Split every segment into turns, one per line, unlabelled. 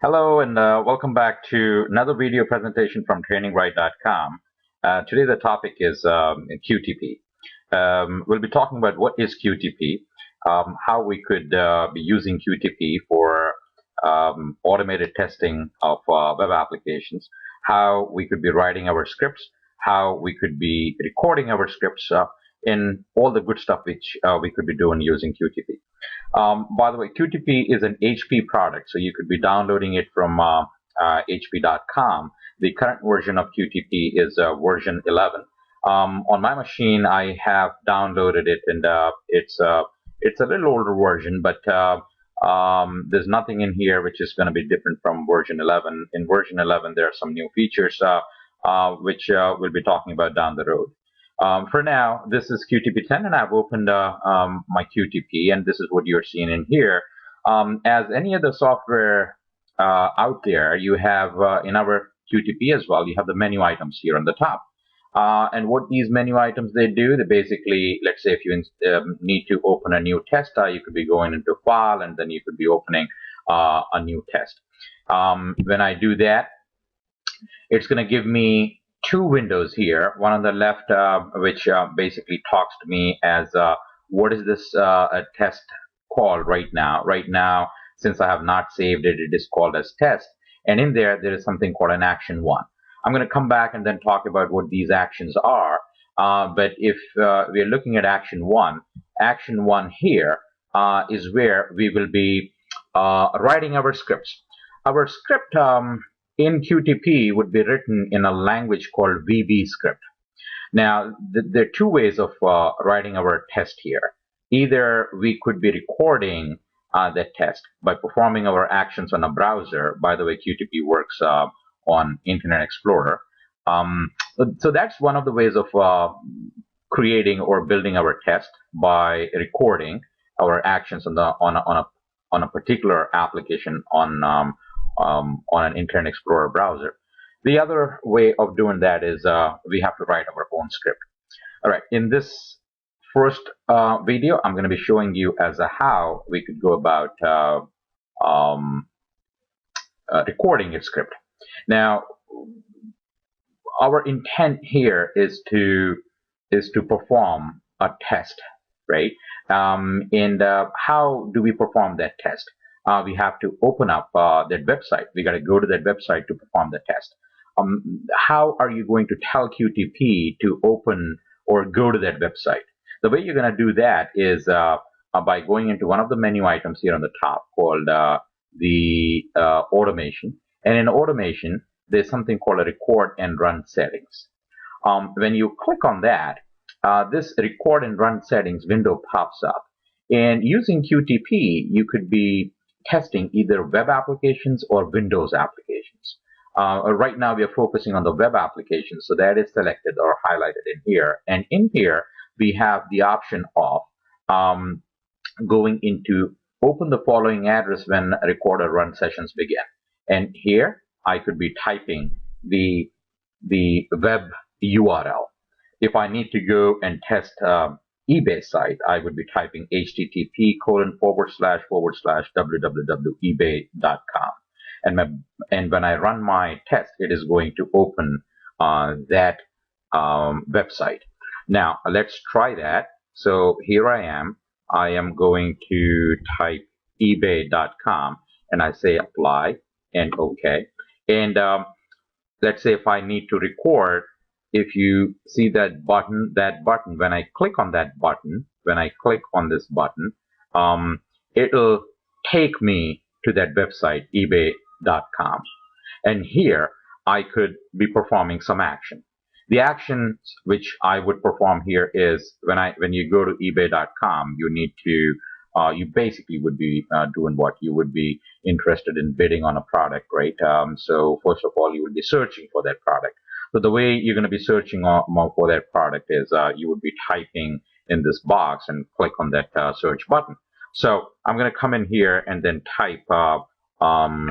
Hello and welcome back to another video presentation from trainingride.com. Today the topic is QTP. We'll be talking about what is QTP, how we could be using QTP for automated testing of web applications, how we could be writing our scripts, how we could be recording our scripts, in all the good stuff which we could be doing using QTP. By the way, QTP is an HP product, so you could be downloading it from HP.com. The current version of QTP is version 11. On my machine, I have downloaded it, and it's a little older version, but there's nothing in here which is going to be different from version 11. In version 11, there are some new features which we'll be talking about down the road. For now, this is QTP 10, and I've opened my QTP, and this is what you're seeing in here. As any other software out there, you have in our QTP as well, you have the menu items here on the top. And what these menu items they do, they basically, let's say if you need to open a new test, you could be going into File, and then you could be opening a new test. When I do that, it's going to give me two windows here, one on the left which basically talks to me as what is this test called right now. Right now, since I have not saved it, it is called as test, and in there is something called an action 1. I'm going to come back and then talk about what these actions are, but if we're looking at action 1 here is where we will be writing our scripts. Our script in QTP would be written in a language called VB script. Now, there are two ways of writing our test here. Either we could be recording that test by performing our actions on a browser. By the way, QTP works on Internet Explorer. So that's one of the ways of creating or building our test, by recording our actions on a particular application on an Internet Explorer browser. The other way of doing that is we have to write our own script. All right, in this first video, I'm going to be showing you as a how we could go about recording a script. Now, our intent here is to perform a test, right? And how do we perform that test? We have to open up that website. We got to go to that website to perform the test. How are you going to tell QTP to open or go to that website? The way you're going to do that is by going into one of the menu items here on the top called the automation. And in automation, there's something called a record and run settings. When you click on that, this record and run settings window pops up. And using QTP, you could be testing either web applications or Windows applications. Right now, we are focusing on the web applications, so that is selected or highlighted in here. And in here, we have the option of going into open the following address when record or run sessions begin. And here, I could be typing the web URL. If I need to go and test eBay site, I would be typing http://www.ebay.com, and when I run my test, it is going to open that website. Now let's try that. So here I am going to type ebay.com, and I say apply and OK. And let's say if I need to record, if you see that button, when I click on that button, when I click on this button, it'll take me to that website, ebay.com. And here, I could be performing some action. The actions which I would perform here is when you go to ebay.com, you need to, you basically would be doing what? You would be interested in bidding on a product, right? So first of all, you would be searching for that product. So the way you're going to be searching for that product is you would be typing in this box and click on that search button. So I'm going to come in here and then type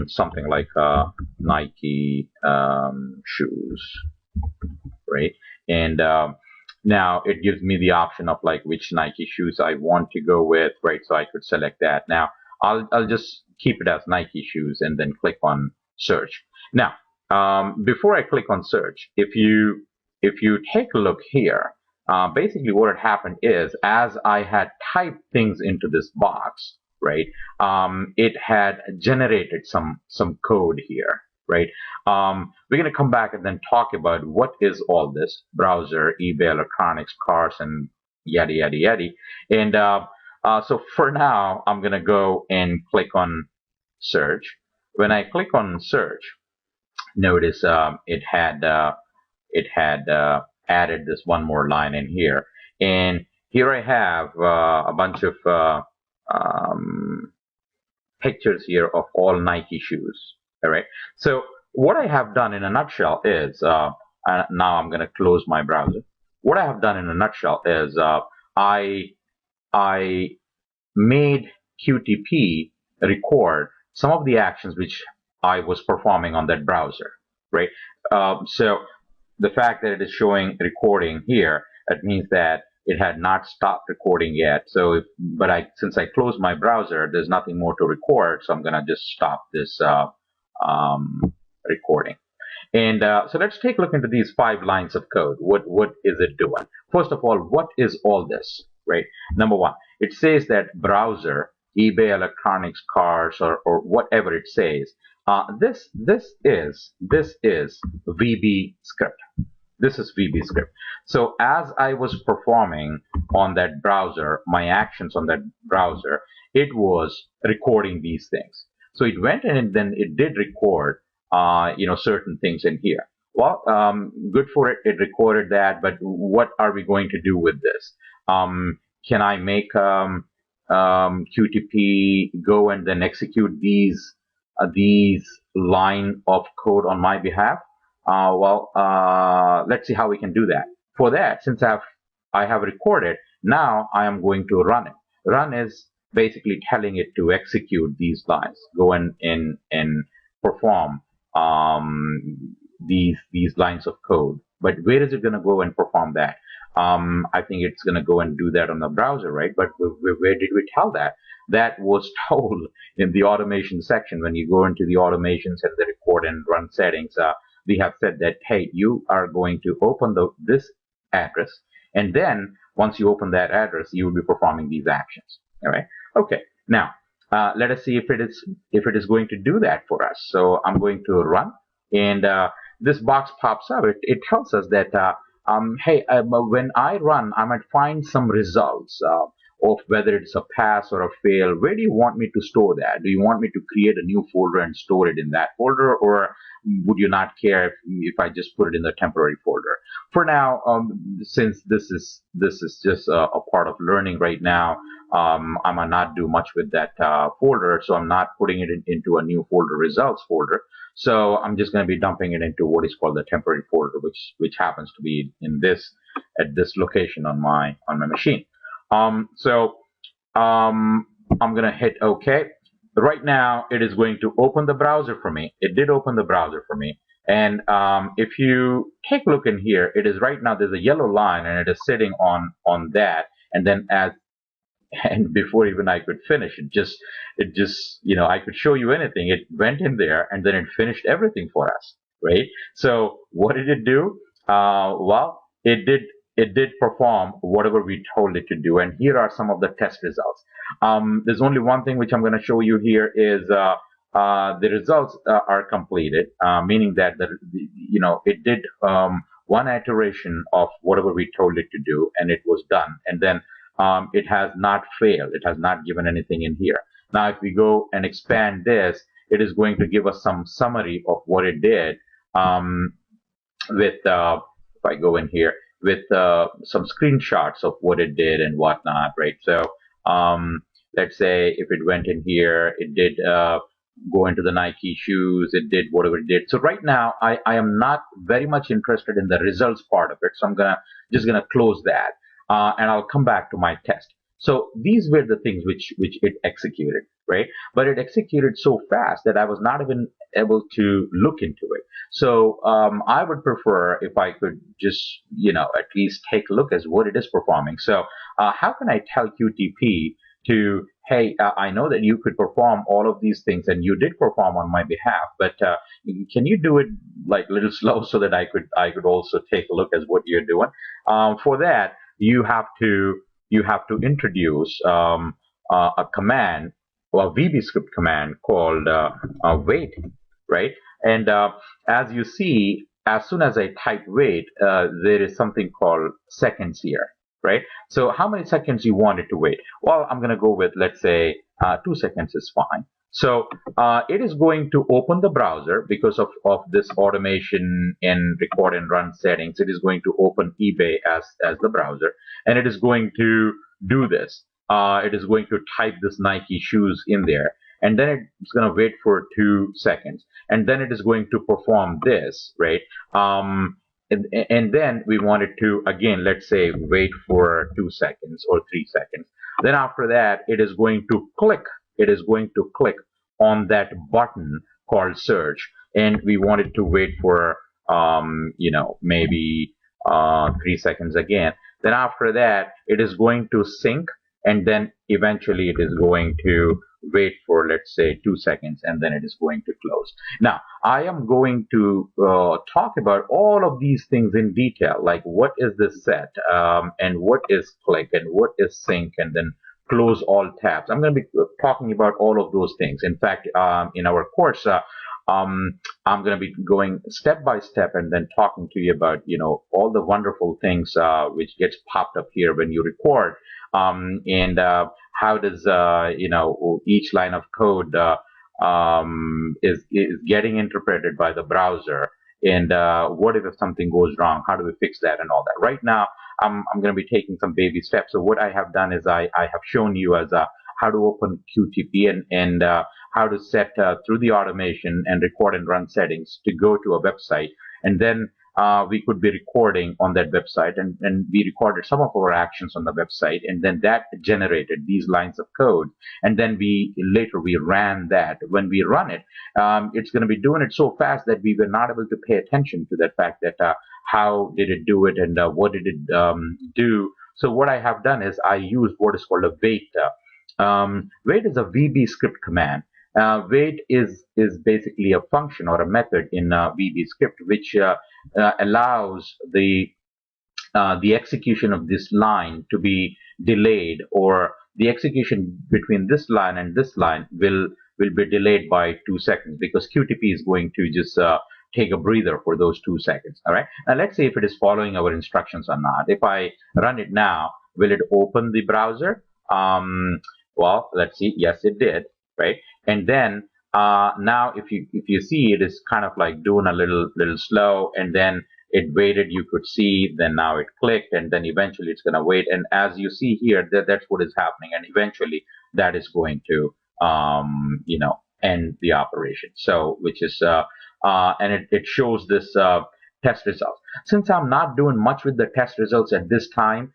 something like Nike shoes, right? And now it gives me the option of like which Nike shoes I want to go with, right? So I could select that. Now I'll just keep it as Nike shoes and then click on search. Now, before I click on search, if you take a look here, basically what had happened is as I had typed things into this box, right, it had generated some code here, right. We're going to come back and then talk about what is all this browser, eBay, electronics, cars, and yada yada yada. And so for now, I'm going to go and click on search. When I click on search, notice it had added this one more line in here, and here I have a bunch of um, pictures here of all Nike shoes. All right. So what I have done in a nutshell is, now I'm going to close my browser. What I have done in a nutshell is I I made QTP record some of the actions which I was performing on that browser, right? So the fact that it is showing recording here, it means that it had not stopped recording yet. So, since I closed my browser, there's nothing more to record, so I'm gonna just stop this recording. And so let's take a look into these 5 lines of code. What is it doing? First of all, what is all this, right? Number one, it says that browser, eBay, electronics, cars, or whatever it says. This is VB script. This is VB script. So as I was performing on that browser, my actions on that browser, it was recording these things. So it went in and then it did record certain things in here. Well, good for it. It recorded that, but what are we going to do with this? Can I make QTP go and then execute these line of code on my behalf? Let's see how we can do that. For that, since I have recorded, now I am going to run it. Run is basically telling it to execute these lines, go in and perform these lines of code. But where is it going to go and perform that? I think it's going to go and do that on the browser, right? But where did we tell that? That was told in the automation section. When you go into the automations and the record and run settings, we have said that, hey, you are going to open this address, and then once you open that address, you will be performing these actions. All right. Okay. Now, let us see if it is going to do that for us. So I'm going to run, and this box pops up. It tells us that hey, when I run, I might find some results of whether it's a pass or a fail. Where do you want me to store that? Do you want me to create a new folder and store it in that folder, or would you not care if I just put it in the temporary folder? For now, since this is just a part of learning right now, I might not do much with that folder, so I'm not putting it into a new folder, results folder. So I'm just going to be dumping it into what is called the temporary folder, which happens to be at this location on my machine. I'm going to hit OK. Right now, it is going to open the browser for me. It did open the browser for me. And if you take a look in here, it is right now, there's a yellow line, and it is sitting on that. And then and before even I could finish, it just, I could show you anything. It went in there, and then it finished everything for us, right? So what did it do? It did perform whatever we told it to do, and here are some of the test results. There's only one thing which I'm going to show you here is the results are completed, meaning that it did one iteration of whatever we told it to do, and it was done. And then it has not failed. It has not given anything in here. Now, if we go and expand this, it is going to give us some summary of what it did if I go in here, with some screenshots of what it did and whatnot, right? So let's say if it went in here, it did go into the Nike shoes, it did whatever it did. So right now, I am not very much interested in the results part of it, so I'm just gonna close that, and I'll come back to my test. So these were the things which it executed, right? But it executed so fast that I was not even able to look into it. So I would prefer if I could just, at least take a look at what it is performing. So how can I tell QTP to hey, I know that you could perform all of these things, and you did perform on my behalf, but can you do it like a little slow so that I could also take a look at what you're doing? For that, you have to introduce a command, or a VB script command called wait, right? And as you see, as soon as I type wait, there is something called seconds here, right? So how many seconds you want it to wait? Well, I'm going to go with, let's say, 2 seconds is fine. So it is going to open the browser because of this automation in record and run settings. It is going to open eBay as the browser, and it is going to do this. It is going to type this Nike shoes in there, and then it's going to wait for 2 seconds, and then it is going to perform this, right? And then we wanted to, again, let's say, wait for 2 seconds or 3 seconds. Then after that, it is going to click on that button called search, and we wanted to wait for maybe 3 seconds again. Then after that, it is going to sync, and then eventually it is going to wait for, let's say, 2 seconds, and then it is going to close. Now, I am going to talk about all of these things in detail, like what is this set, and what is click, and what is sync, and then close all tabs. I'm going to be talking about all of those things. In fact, in our course, I'm going to be going step by step and then talking to you about, all the wonderful things which gets popped up here when you record, and how does, each line of code is getting interpreted by the browser, and what if something goes wrong? How do we fix that and all that? Right now, I'm going to be taking some baby steps. So what I have done is I have shown you as how to open QTP, and how to set through the automation and record and run settings to go to a website, and then we could be recording on that website, and we recorded some of our actions on the website, and then that generated these lines of code, and then later we ran that. When we run it, it's going to be doing it so fast that we were not able to pay attention to that fact that how did it do it, and what did it do. So what I have done is I used what is called a wait. Wait is a VB script command. Wait is basically a function or a method in VB script which allows the execution of this line to be delayed, or the execution between this line and this line will be delayed by 2 seconds, because QTP is going to just take a breather for those 2 seconds. All right. Now let's see if it is following our instructions or not. If I run it now, will it open the browser? Well, let's see. Yes, it did. Right. And then now, if you see, it is kind of like doing a little slow, and then it waited. You could see. Then now it clicked, and then eventually it's going to wait. And as you see here, that's what is happening. And eventually that is going to end the operation. So which is and it shows this test results. Since I'm not doing much with the test results at this time,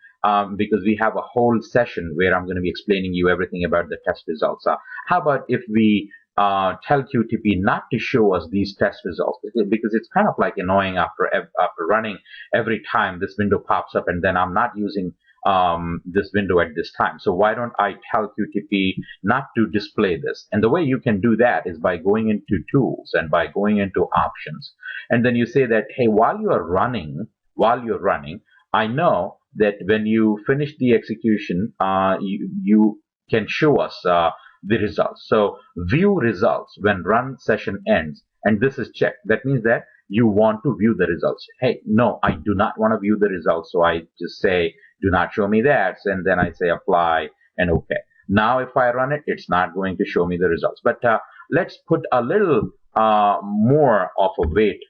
because we have a whole session where I'm going to be explaining you everything about the test results. How about if we tell QTP not to show us these test results, because it's kind of like annoying after running every time this window pops up, and then I'm not using this window at this time. So why don't I tell QTP not to display this? And the way you can do that is by going into tools and by going into options, and then you say that, hey, while you're running, I know that when you finish the execution, you can show us the results. So view results when run session ends, and this is checked. That means that you want to view the results. Hey, no, I do not want to view the results. So I just say, do not show me that, and then I say apply and OK. Now if I run it, it's not going to show me the results. But let's put a little more of a weight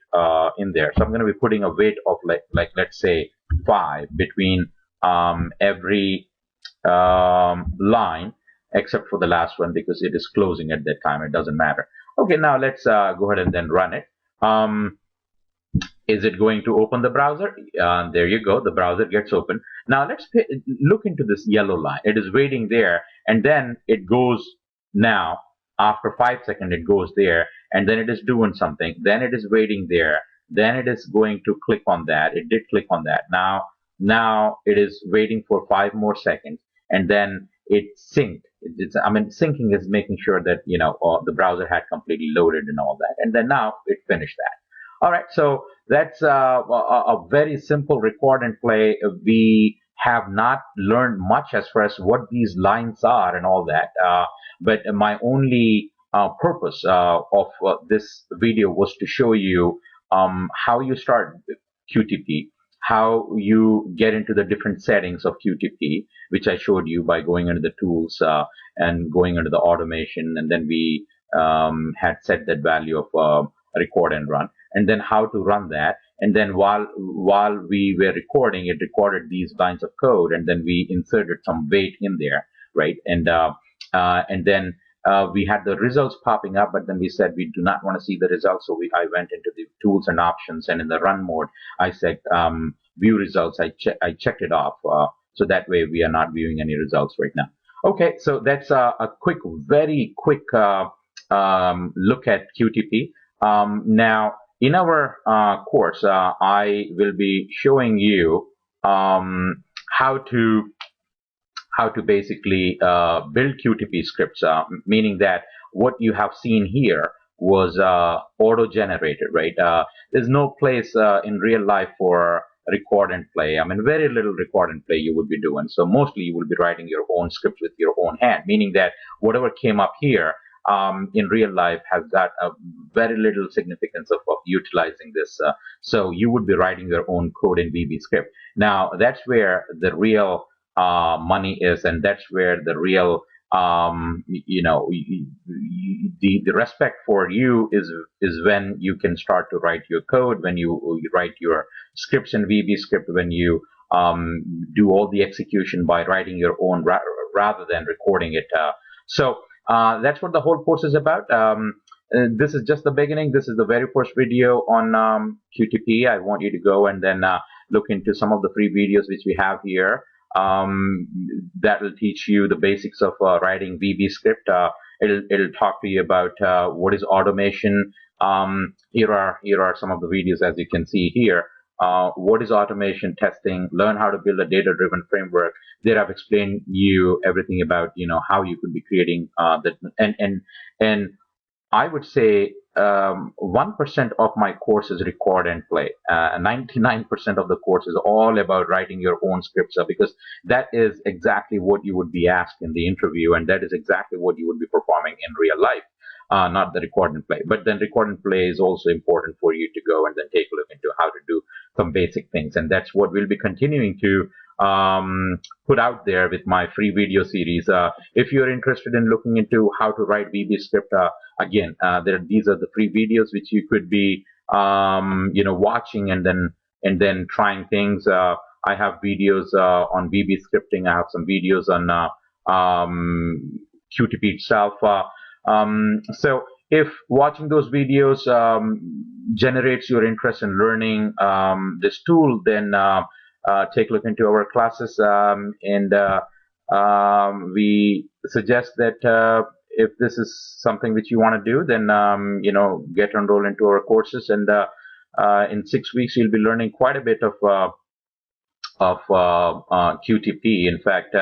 in there. So I'm going to be putting a weight of like let's say 5 between every line, except for the last one, because it is closing at that time. It doesn't matter. Okay, now let's go ahead and then run it. Is it going to open the browser? There you go. The browser gets open. Now let's look into this yellow line. It is waiting there, and then it goes now. After 5 seconds, it goes there, and then it is doing something. Then it is waiting there. Then it is going to click on that. It did click on that. Now it is waiting for 5 more seconds, and then it synced. I mean, syncing is making sure that the browser had completely loaded and all that, and then now it finished that. All right, so that's a very simple record and play. We have not learned much as far as what these lines are and all that, but my only purpose of this video was to show you how you start QTP, how you get into the different settings of QTP, which I showed you by going into the tools and going into the automation, and then we had set that value of record and run, and then how to run that. And then while we were recording, it recorded these lines of code, and then we inserted some weight in there, right? And then we had the results popping up, but then we said we do not want to see the results, so I went into the tools and options, and in the run mode, I said view results. I checked it off, so that way we are not viewing any results right now. Okay, so that's a very quick look at QTP. Now, in our course, I will be showing you how to basically build QTP scripts, meaning that what you have seen here was auto-generated, right? There's no place in real life for record and play. I mean, very little record and play you would be doing. So mostly you will be writing your own script with your own hand, meaning that whatever came up here in real life has got a very little significance of utilizing this. So you would be writing your own code in VB script. Now, that's where the real money is, and that's where the real the respect for you is when you can start to write your code, when you write your scripts in VB script, when you do all the execution by writing your own rather than recording it. So that's what the whole course is about. This is just the beginning. This is the very first video on QTP. I want you to go and then look into some of the free videos which we have here. That will teach you the basics of writing VB script. It'll talk to you about what is automation. Here are some of the videos, as you can see here. What is automation testing? Learn how to build a data-driven framework. There I've explained you everything about how you could be creating and I would say 1% of my course is record and play. 99% of the course is all about writing your own scripts, because that is exactly what you would be asked in the interview, and that is exactly what you would be performing in real life, not the record and play. But then record and play is also important for you to go and then take a look into how to do some basic things, and that's what we'll be continuing to put out there with my free video series. If you're interested in looking into how to write VB script, again, these are the free videos which you could be watching and then trying things. I have videos on VB scripting. I have some videos on QTP itself. So if watching those videos generates your interest in learning this tool, then take a look into our classes, and we suggest that if this is something which you want to do, then get enrolled into our courses, and in 6 weeks you'll be learning quite a bit of QTP. In fact,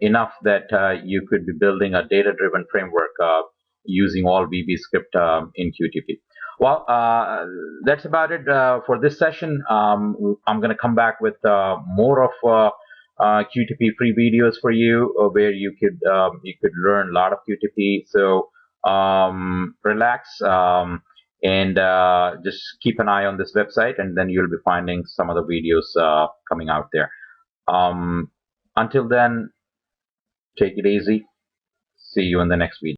enough that you could be building a data-driven framework using all VB script in QTP. Well, that's about it for this session. I'm going to come back with more of QTP free videos for you, where you could learn a lot of QTP. So relax and just keep an eye on this website, and then you'll be finding some of the videos coming out there. Until then, take it easy. See you in the next video.